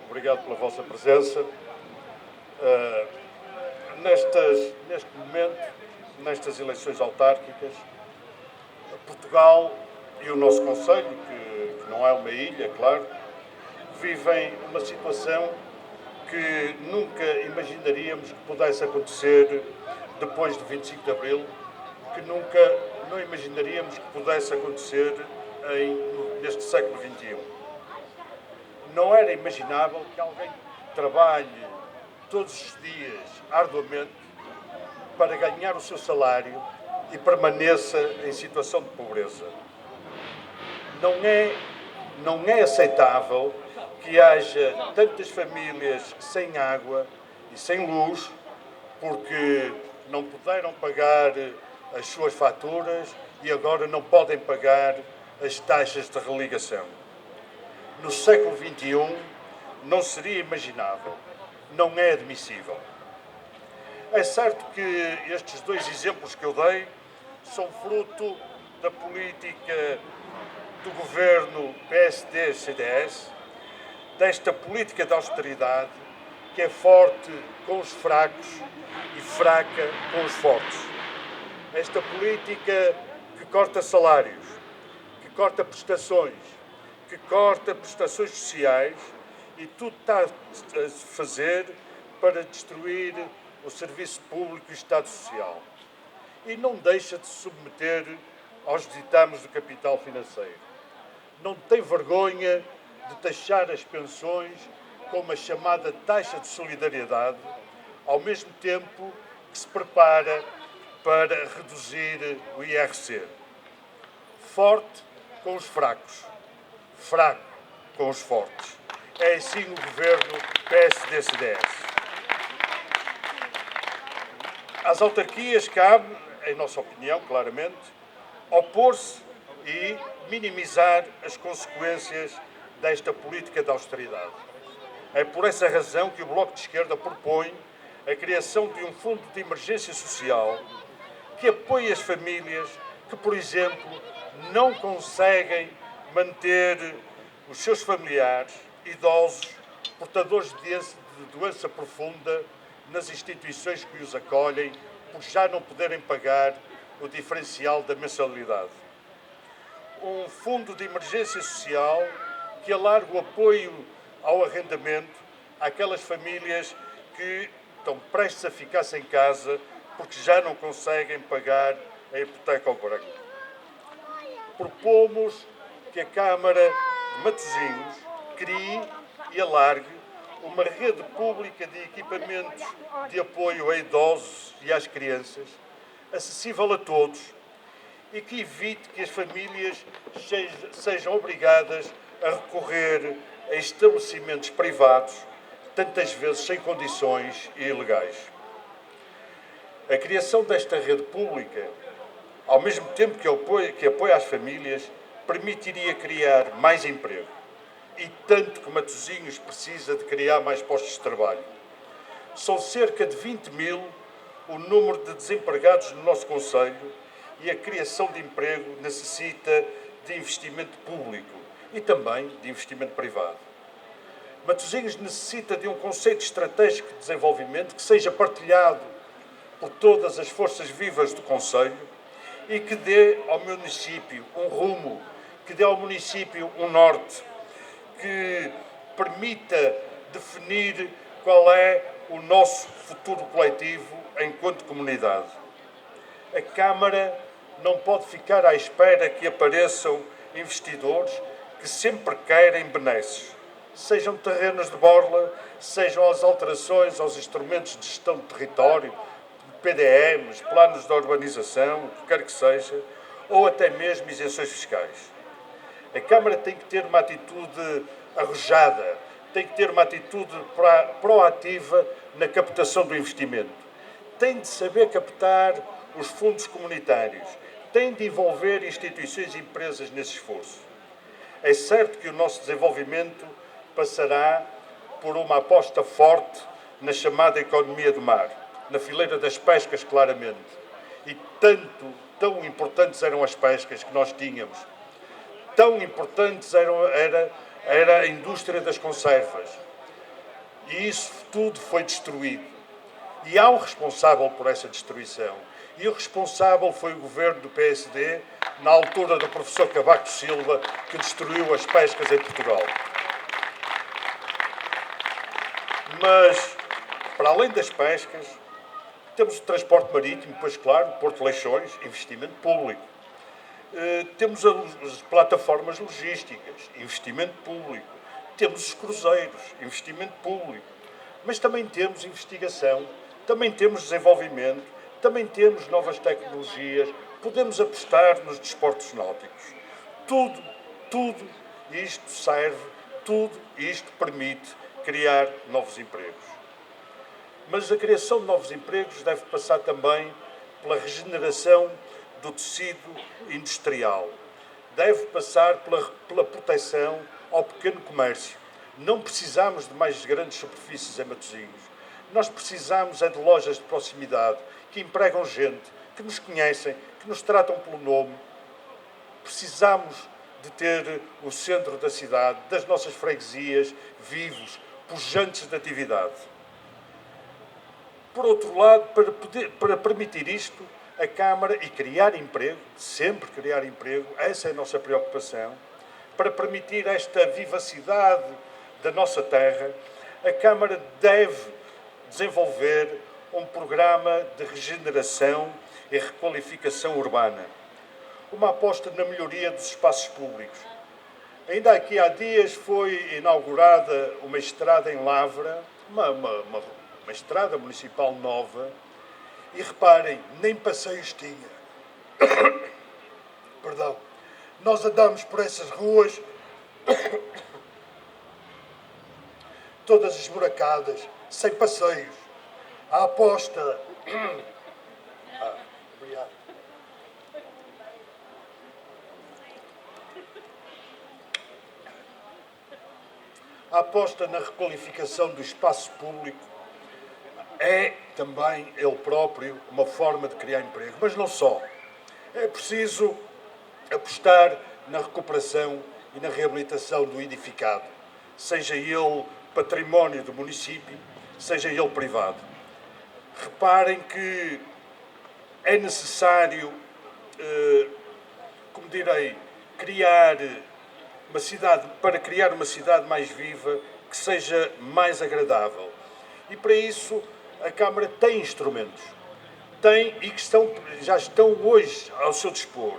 obrigado pela vossa presença. Neste momento, nestas eleições autárquicas, Portugal e o nosso Conselho, que não é uma ilha, claro, vivem uma situação que nunca imaginaríamos que pudesse acontecer depois de 25 de Abril, que nunca não imaginaríamos que pudesse acontecer neste século XXI. Não era imaginável que alguém trabalhe todos os dias arduamente para ganhar o seu salário e permaneça em situação de pobreza. Não é aceitável que haja tantas famílias sem água e sem luz porque não puderam pagar as suas faturas e agora não podem pagar as taxas de religação. No século XXI não seria imaginável, não é admissível. É certo que estes dois exemplos que eu dei são fruto da política do governo PSD-CDS, desta política de austeridade que é forte com os fracos e fraca com os fortes. Esta política que corta salários, que corta prestações sociais e tudo está a fazer para destruir o serviço público e o Estado Social. E não deixa de se submeter aos ditames do capital financeiro. Não tem vergonha de taxar as pensões com uma chamada taxa de solidariedade, ao mesmo tempo que se prepara para reduzir o IRC. Forte com os fracos, fraco com os fortes. É assim o governo PSD-CDS. Às autarquias cabe, em nossa opinião, claramente, opor-se e minimizar as consequências desta política de austeridade. É por essa razão que o Bloco de Esquerda propõe a criação de um fundo de emergência social que apoie as famílias que, por exemplo, não conseguem manter os seus familiares, idosos, portadores de doença profunda, nas instituições que os acolhem, por já não poderem pagar o diferencial da mensalidade. Um fundo de emergência social que alargue o apoio ao arrendamento àquelas famílias que estão prestes a ficar sem casa porque já não conseguem pagar a hipoteca ao banco. Propomos que a Câmara de Matosinhos crie e alargue uma rede pública de equipamentos de apoio a idosos e às crianças, acessível a todos, e que evite que as famílias sejam obrigadas a recorrer a estabelecimentos privados, tantas vezes sem condições e ilegais. A criação desta rede pública, ao mesmo tempo que apoia as famílias, permitiria criar mais emprego. E tanto que Matosinhos precisa de criar mais postos de trabalho. São cerca de 20 mil o número de desempregados no nosso concelho e a criação de emprego necessita de investimento público e também de investimento privado. Matosinhos necessita de um conceito estratégico de desenvolvimento que seja partilhado por todas as forças vivas do concelho e que dê ao município um rumo, que dê ao município um norte, que permita definir qual é o nosso futuro coletivo enquanto comunidade. A Câmara não pode ficar à espera que apareçam investidores que sempre querem benesses, sejam terrenos de borla, sejam as alterações aos instrumentos de gestão de território, PDMs, planos de urbanização, o que quer que seja, ou até mesmo isenções fiscais. A Câmara tem que ter uma atitude arrojada, tem que ter uma atitude proativa na captação do investimento. Tem de saber captar os fundos comunitários, tem de envolver instituições e empresas nesse esforço. É certo que o nosso desenvolvimento passará por uma aposta forte na chamada economia do mar, na fileira das pescas, claramente. E tão importantes eram as pescas que nós tínhamos. Tão importantes era era a indústria das conservas. E isso tudo foi destruído. E há um responsável por essa destruição. E o responsável foi o governo do PSD, na altura do professor Cavaco Silva, que destruiu as pescas em Portugal. Mas, para além das pescas, temos o transporte marítimo, pois claro, Porto de Leixões, investimento público. Temos as plataformas logísticas, investimento público. Temos os cruzeiros, investimento público. Mas também temos investigação, também temos desenvolvimento, também temos novas tecnologias, podemos apostar nos desportos náuticos. Tudo isto serve, tudo isto permite criar novos empregos. Mas a criação de novos empregos deve passar também pela regeneração do tecido industrial. Deve passar pela proteção ao pequeno comércio. Não precisamos de mais grandes superfícies em Matosinhos. Nós precisamos é de lojas de proximidade que empregam gente, que nos conhecem, que nos tratam pelo nome. Precisamos de ter o centro da cidade, das nossas freguesias, vivos, pujantes de atividade. Por outro lado, para permitir isto, a Câmara, e criar emprego, sempre criar emprego, essa é a nossa preocupação, para permitir esta vivacidade da nossa terra, a Câmara deve desenvolver um programa de regeneração e requalificação urbana. Uma aposta na melhoria dos espaços públicos. Ainda aqui há dias foi inaugurada uma estrada em Lavra, uma estrada municipal nova, e reparem, nem passeios tinha. Perdão. Nós andamos por essas ruas todas esburacadas, sem passeios. A aposta... Obrigado. A aposta na requalificação do espaço público é também, ele próprio, uma forma de criar emprego. Mas não só. É preciso apostar na recuperação e na reabilitação do edificado, seja ele património do município, seja ele privado. Reparem que é necessário, como direi, criar uma cidade mais viva, que seja mais agradável. E para isso a Câmara tem instrumentos, e que já estão hoje ao seu dispor.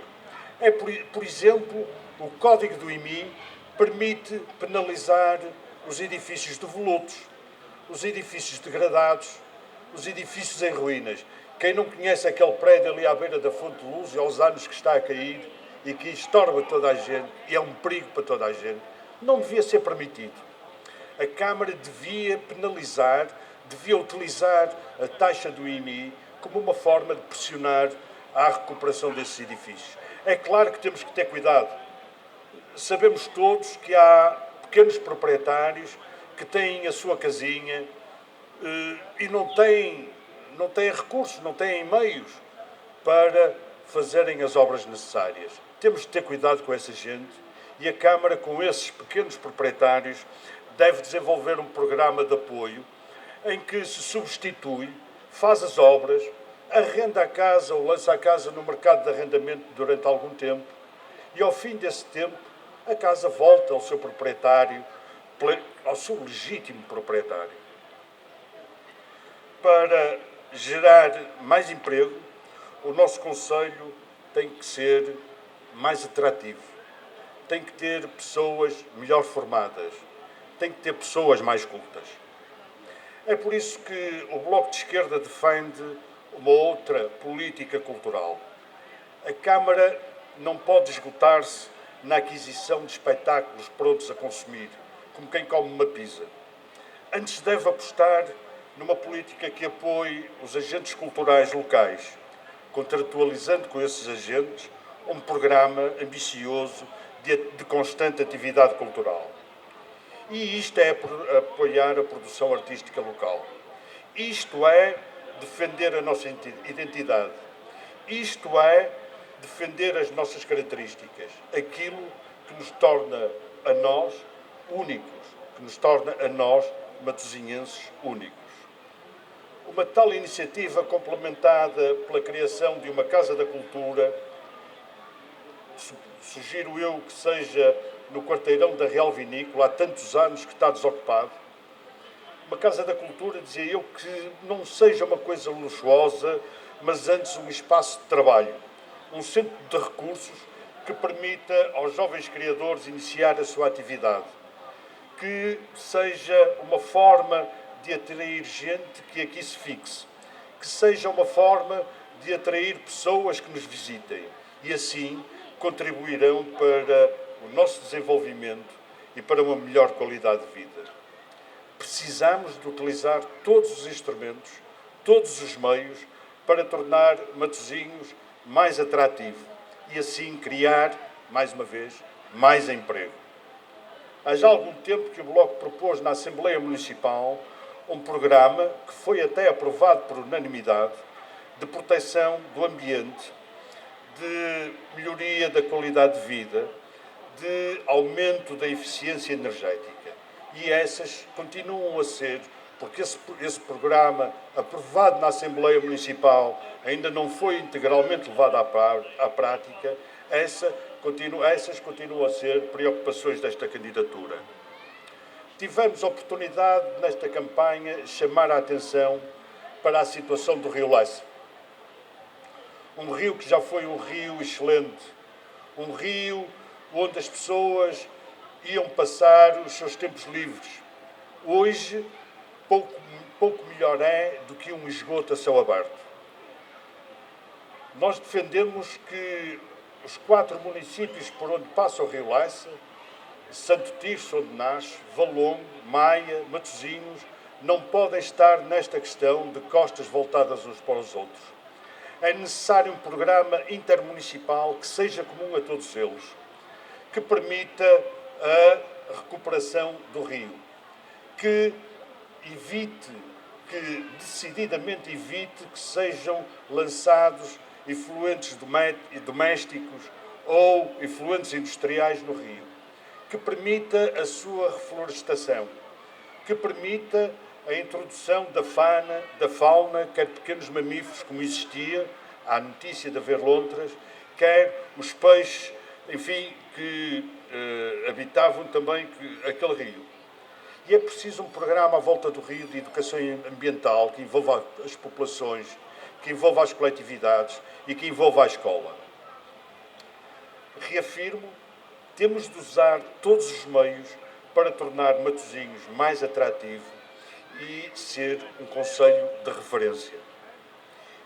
Por exemplo, o Código do IMI permite penalizar os edifícios devolutos, os edifícios degradados, os edifícios em ruínas. Quem não conhece aquele prédio ali à beira da Fonte de Luz e aos anos que está a cair e que estorba toda a gente e é um perigo para toda a gente, não devia ser permitido. A Câmara devia penalizar, devia utilizar a taxa do IMI como uma forma de pressionar a recuperação desses edifícios. É claro que temos que ter cuidado. Sabemos todos que há pequenos proprietários que têm a sua casinha e não têm recursos, não têm meios para fazerem as obras necessárias. Temos de ter cuidado com essa gente e a Câmara, com esses pequenos proprietários, deve desenvolver um programa de apoio em que se substitui, faz as obras, arrenda a casa ou lança a casa no mercado de arrendamento durante algum tempo e, ao fim desse tempo, a casa volta ao seu proprietário, ao seu legítimo proprietário. Para gerar mais emprego, o nosso concelho tem que ser mais atrativo, tem que ter pessoas melhor formadas, tem que ter pessoas mais cultas. É por isso que o Bloco de Esquerda defende uma outra política cultural. A Câmara não pode esgotar-se na aquisição de espetáculos prontos a consumir, como quem come uma pizza. Antes deve apostar numa política que apoie os agentes culturais locais, contratualizando com esses agentes um programa ambicioso de constante atividade cultural. E isto é apoiar a produção artística local. Isto é defender a nossa identidade. Isto é defender as nossas características, aquilo que nos torna a nós únicos, que nos torna a nós, matosinhenses, únicos. Uma tal iniciativa, complementada pela criação de uma Casa da Cultura, sugiro eu que seja no quarteirão da Real Vinícola, há tantos anos que está desocupado. Uma Casa da Cultura, dizia eu, que não seja uma coisa luxuosa, mas antes um espaço de trabalho, um centro de recursos que permita aos jovens criadores iniciar a sua atividade, que seja uma forma de atrair gente que aqui se fixe, que seja uma forma de atrair pessoas que nos visitem e assim contribuirão para o nosso desenvolvimento e para uma melhor qualidade de vida. Precisamos de utilizar todos os instrumentos, todos os meios para tornar Matosinhos mais atrativo e assim criar, mais uma vez, mais emprego. Há já algum tempo que o Bloco propôs na Assembleia Municipal um programa que foi até aprovado por unanimidade de proteção do ambiente, de melhoria da qualidade de vida, de aumento da eficiência energética. E essas continuam a ser, porque esse programa, aprovado na Assembleia Municipal, ainda não foi integralmente levado à prática, essas continuam a ser preocupações desta candidatura. Tivemos a oportunidade, nesta campanha, de chamar a atenção para a situação do Rio Lessa. Um rio que já foi um rio excelente, um rio onde as pessoas iam passar os seus tempos livres. Hoje, pouco melhor é do que um esgoto a céu aberto. Nós defendemos que os 4 municípios por onde passa o Rio Lessa, Santo Tirso, onde nasce, Valongo, Maia, Matosinhos, não podem estar nesta questão de costas voltadas uns para os outros. É necessário um programa intermunicipal que seja comum a todos eles, que permita a recuperação do rio, que decididamente evite que sejam lançados efluentes domésticos ou efluentes industriais no rio, que permita a sua reflorestação, que permita a introdução da fauna, quer pequenos mamíferos, como existia, há notícia de haver lontras, quer os peixes, enfim, que habitavam também aquele rio. E é preciso um programa à volta do rio de educação ambiental que envolva as populações, que envolva as coletividades e que envolva a escola. Reafirmo, temos de usar todos os meios para tornar Matosinhos mais atrativo e ser um concelho de referência.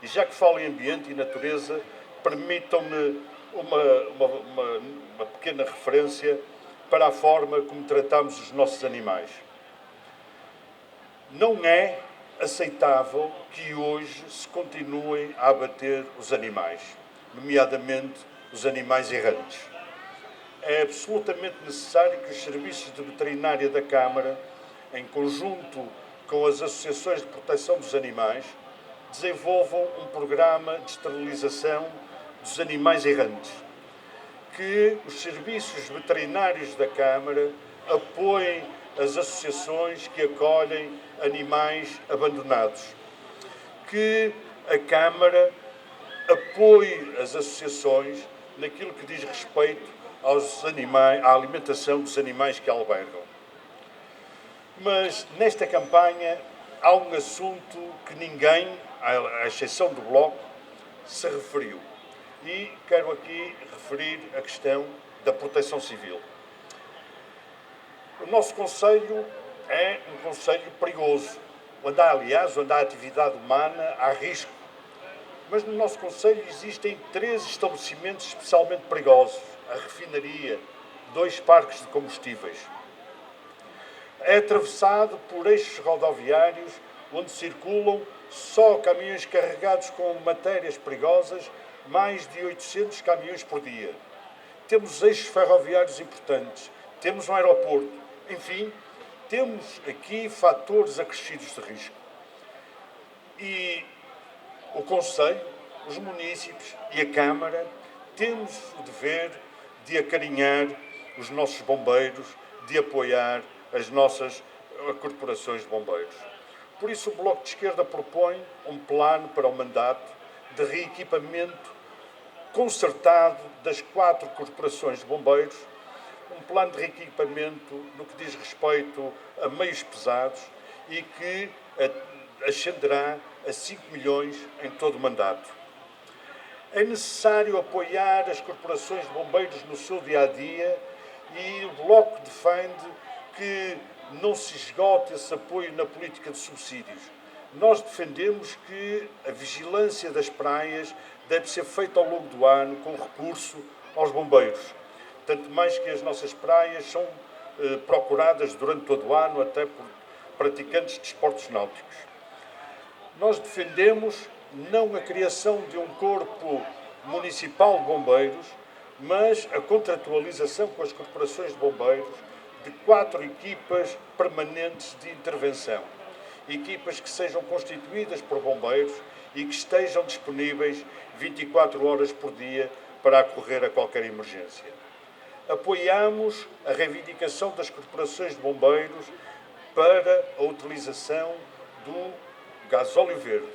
E já que falo em ambiente e natureza, permitam-me uma pequena referência para a forma como tratamos os nossos animais. Não é aceitável que hoje se continuem a abater os animais, nomeadamente os animais errantes. É absolutamente necessário que os serviços de veterinária da Câmara, em conjunto com as associações de proteção dos animais, desenvolvam um programa de esterilização dos animais errantes, que os serviços veterinários da Câmara apoiem as associações que acolhem animais abandonados, que a Câmara apoie as associações naquilo que diz respeito à alimentação dos animais que albergam. Mas nesta campanha há um assunto que ninguém, à exceção do Bloco, se referiu. E quero aqui referir a questão da proteção civil. O nosso concelho é um concelho perigoso, onde há atividade humana, há risco. Mas no nosso concelho existem 3 estabelecimentos especialmente perigosos: a refinaria, 2 parques de combustíveis. É atravessado por eixos rodoviários onde circulam só caminhões carregados com matérias perigosas, mais de 800 caminhões por dia. Temos eixos ferroviários importantes, temos um aeroporto, enfim, temos aqui fatores acrescidos de risco. E o Conselho, os municípios e a Câmara temos o dever de acarinhar os nossos bombeiros, de apoiar as nossas corporações de bombeiros. Por isso, o Bloco de Esquerda propõe um plano para o mandato de reequipamento concertado das 4 corporações de bombeiros, um plano de reequipamento no que diz respeito a meios pesados e que ascenderá a 5 milhões em todo o mandato. É necessário apoiar as corporações de bombeiros no seu dia-a-dia e o Bloco defende que não se esgote esse apoio na política de subsídios. Nós defendemos que a vigilância das praias deve ser feita ao longo do ano com recurso aos bombeiros. Tanto mais que as nossas praias são procuradas durante todo o ano, até por praticantes de desportos náuticos. Nós defendemos não a criação de um corpo municipal de bombeiros, mas a contratualização com as corporações de bombeiros de 4 equipas permanentes de intervenção. Equipas que sejam constituídas por bombeiros e que estejam disponíveis 24 horas por dia para acorrer a qualquer emergência. Apoiamos a reivindicação das corporações de bombeiros para a utilização do gasóleo verde.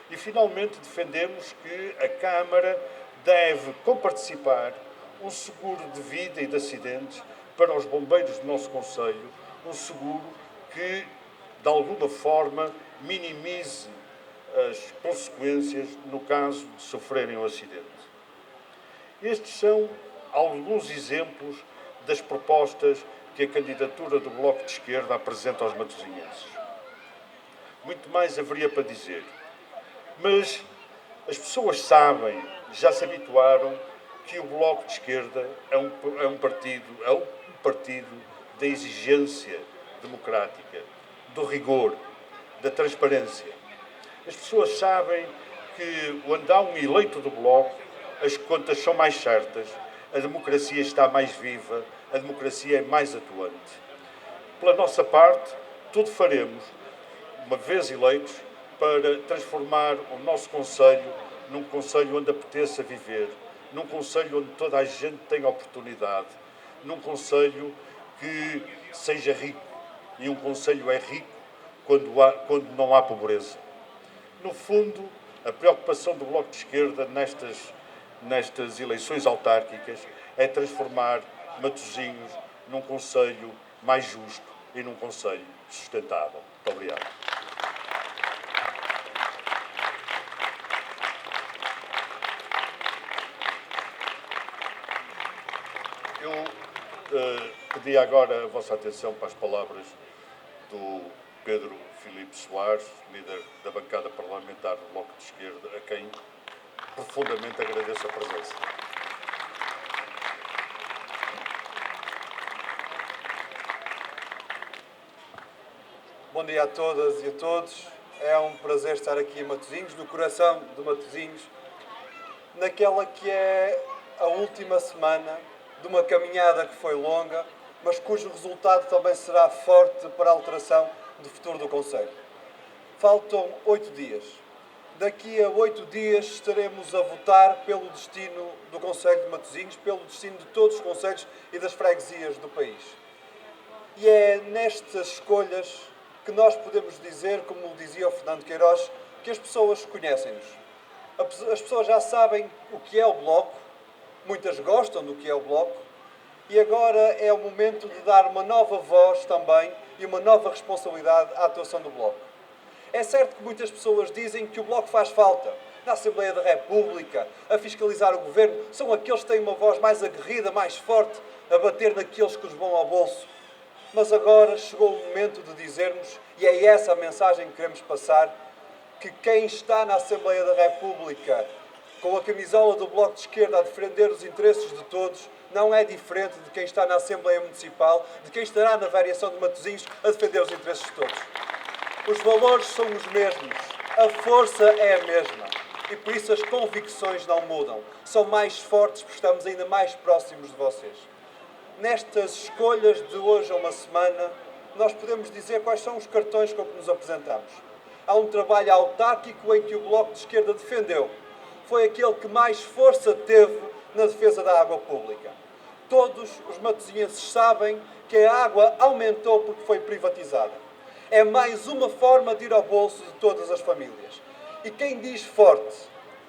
E, finalmente, defendemos que a Câmara deve comparticipar um seguro de vida e de acidentes para os bombeiros do nosso concelho, um seguro que, de alguma forma, minimize as consequências no caso de sofrerem um acidente. Estes são alguns exemplos das propostas que a candidatura do Bloco de Esquerda apresenta aos matosinhenses. Muito mais haveria para dizer, mas as pessoas sabem, já se habituaram, que o Bloco de Esquerda é um partido da exigência democrática, do rigor, da transparência. As pessoas sabem que quando há um eleito do Bloco, as contas são mais certas, a democracia está mais viva, a democracia é mais atuante. Pela nossa parte, tudo faremos, uma vez eleitos, para transformar o nosso concelho num concelho onde apeteça viver, num concelho onde toda a gente tenha oportunidade, num concelho que seja rico. E um concelho é rico quando não há pobreza. No fundo, a preocupação do Bloco de Esquerda nestas eleições autárquicas é transformar Matosinhos num concelho mais justo e num concelho sustentável. Muito obrigado. Eu pedi agora a vossa atenção para as palavras do Pedro Filipe Soares, líder da bancada parlamentar do Bloco de Esquerda, a quem profundamente agradeço a presença. Bom dia a todas e a todos. É um prazer estar aqui em Matosinhos, no coração de Matosinhos, naquela que é a última semana de uma caminhada que foi longa, mas cujo resultado também será forte para a alteração do futuro do concelho. Faltam 8 dias. Daqui a 8 dias estaremos a votar pelo destino do concelho de Matosinhos, pelo destino de todos os concelhos e das freguesias do país. E é nestas escolhas que nós podemos dizer, como dizia o Fernando Queiroz, que as pessoas conhecem-nos. As pessoas já sabem o que é o Bloco, muitas gostam do que é o Bloco, e agora é o momento de dar uma nova voz também e uma nova responsabilidade à atuação do Bloco. É certo que muitas pessoas dizem que o Bloco faz falta na Assembleia da República, a fiscalizar o Governo, são aqueles que têm uma voz mais aguerrida, mais forte, a bater naqueles que os vão ao bolso. Mas agora chegou o momento de dizermos, e é essa a mensagem que queremos passar, que quem está na Assembleia da República com a camisola do Bloco de Esquerda a defender os interesses de todos, não é diferente de quem está na Assembleia Municipal, de quem estará na variação de Matosinhos a defender os interesses de todos. Os valores são os mesmos, a força é a mesma e por isso as convicções não mudam. São mais fortes porque estamos ainda mais próximos de vocês. Nestas escolhas de hoje a uma semana, nós podemos dizer quais são os cartões com que nos apresentamos. Há um trabalho autárquico em que o Bloco de Esquerda defendeu. Foi aquele que mais força teve na defesa da água pública. Todos os matosinhenses sabem que a água aumentou porque foi privatizada. É mais uma forma de ir ao bolso de todas as famílias. E quem diz forte,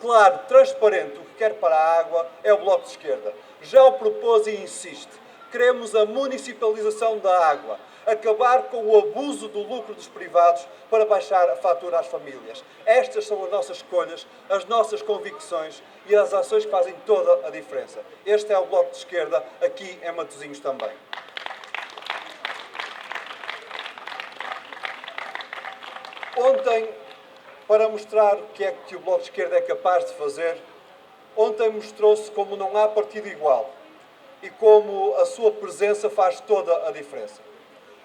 claro, transparente o que quer para a água é o Bloco de Esquerda. Já o propôs e insiste. Queremos a municipalização da água, acabar com o abuso do lucro dos privados para baixar a fatura às famílias. Estas são as nossas escolhas, as nossas convicções e as ações que fazem toda a diferença. Este é o Bloco de Esquerda, aqui em Matosinhos também. Ontem, para mostrar o que é que o Bloco de Esquerda é capaz de fazer, ontem mostrou-se como não há partido igual e como a sua presença faz toda a diferença.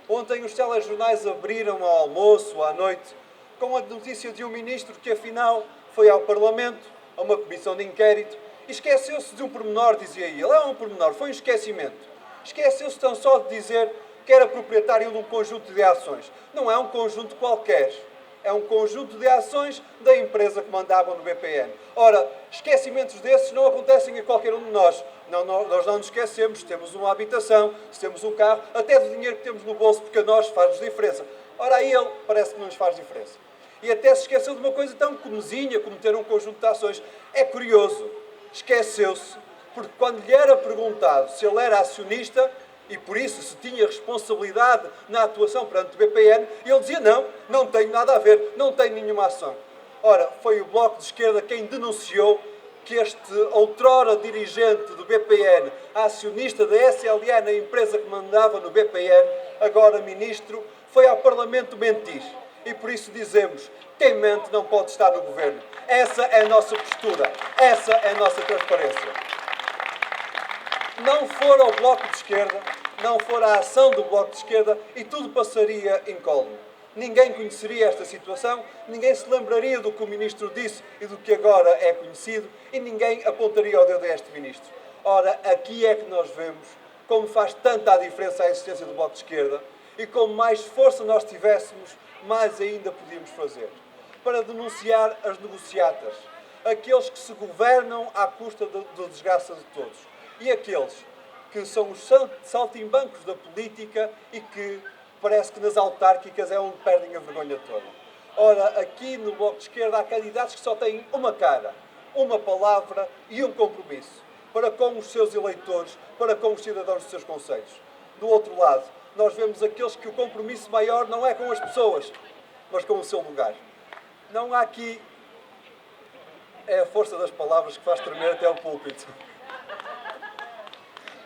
Ontem os telejornais abriram ao almoço, à noite, com a notícia de um ministro que afinal foi ao Parlamento, a uma comissão de inquérito, e esqueceu-se de um pormenor, dizia ele. É um pormenor, foi um esquecimento. Esqueceu-se tão só de dizer que era proprietário de um conjunto de ações. Não é um conjunto qualquer. É um conjunto de ações da empresa que mandava no BPN. Ora, esquecimentos desses não acontecem a qualquer um de nós. Nós não nos esquecemos, se temos uma habitação, se temos um carro, até do dinheiro que temos no bolso, porque a nós faz-nos diferença. Ora, a ele parece que não nos faz diferença. E até se esqueceu de uma coisa tão comezinha como ter um conjunto de ações. É curioso, esqueceu-se, porque quando lhe era perguntado se ele era acionista, e por isso se tinha responsabilidade na atuação perante o BPN, ele dizia não tenho nada a ver, não tenho nenhuma ação. Ora, foi o Bloco de Esquerda quem denunciou que este outrora dirigente do BPN, acionista da SLN, a empresa que mandava no BPN, agora ministro, foi ao Parlamento mentir. E por isso dizemos, quem mente não pode estar no governo. Essa é a nossa postura, essa é a nossa transparência. Não for ao Bloco de Esquerda, não for a ação do Bloco de Esquerda e tudo passaria incólume. Ninguém conheceria esta situação, ninguém se lembraria do que o Ministro disse e do que agora é conhecido e ninguém apontaria o dedo a este Ministro. Ora, aqui é que nós vemos como faz tanta a diferença a existência do Bloco de Esquerda e como mais força nós tivéssemos, mais ainda podíamos fazer. Para denunciar as negociatas, aqueles que se governam à custa da desgraça de todos. E aqueles que são os saltimbancos da política e que parece que nas autárquicas é onde perdem a vergonha toda. Ora, aqui no Bloco de Esquerda há candidatos que só têm uma cara, uma palavra e um compromisso para com os seus eleitores, para com os cidadãos dos seus concelhos. Do outro lado, nós vemos aqueles que o compromisso maior não é com as pessoas, mas com o seu lugar. Não há aqui... É a força das palavras que faz tremer até o púlpito.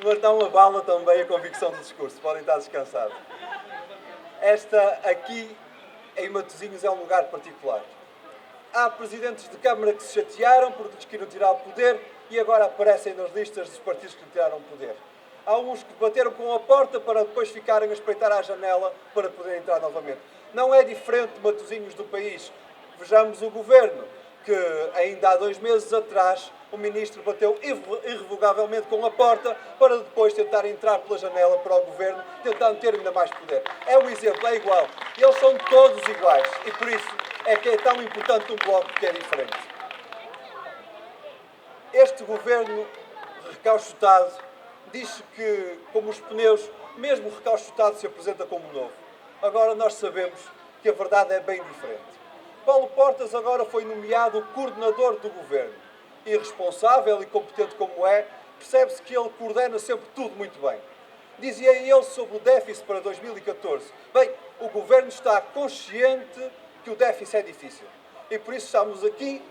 Mas não abala também a convicção do discurso. Podem estar descansados. Esta aqui, em Matosinhos, é um lugar particular. Há presidentes de Câmara que se chatearam porque lhes queriam tirar o poder e agora aparecem nas listas dos partidos que lhe tiraram o poder. Há uns que bateram com a porta para depois ficarem a espreitar à janela para poderem entrar novamente. Não é diferente de Matosinhos do país. Vejamos o governo, que ainda há 2 meses atrás o ministro bateu irrevogavelmente com a porta para depois tentar entrar pela janela para o governo, tentando ter ainda mais poder. É um exemplo, é igual. Eles são todos iguais e por isso é que é tão importante um bloco que é diferente. Este governo recauchutado diz que, como os pneus, mesmo recauchutado se apresenta como novo. Agora nós sabemos que a verdade é bem diferente. Paulo Portas agora foi nomeado coordenador do governo. Irresponsável e competente como é, percebe-se que ele coordena sempre tudo muito bem. Dizia ele sobre o déficit para 2014. Bem, o governo está consciente que o déficit é difícil. E por isso estamos aqui,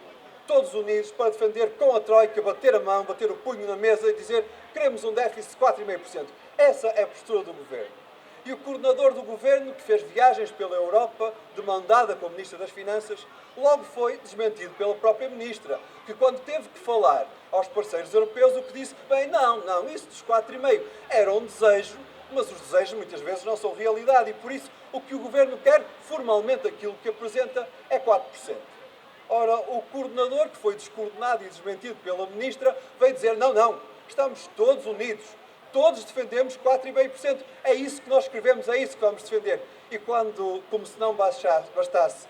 todos unidos, para defender com a Troika, bater a mão, bater o punho na mesa e dizer que queremos um déficit de 4,5%. Essa é a postura do governo. E o coordenador do governo, que fez viagens pela Europa, demandada como Ministra das Finanças, logo foi desmentido pela própria Ministra, que quando teve que falar aos parceiros europeus, o que disse, bem, não, isso dos 4,5% era um desejo, mas os desejos muitas vezes não são realidade, e por isso o que o governo quer, formalmente aquilo que apresenta, é 4%. Ora, o coordenador, que foi descoordenado e desmentido pela Ministra, veio dizer, não, estamos todos unidos. Todos defendemos 4,5%. É isso que nós escrevemos, é isso que vamos defender. E quando, como se não bastasse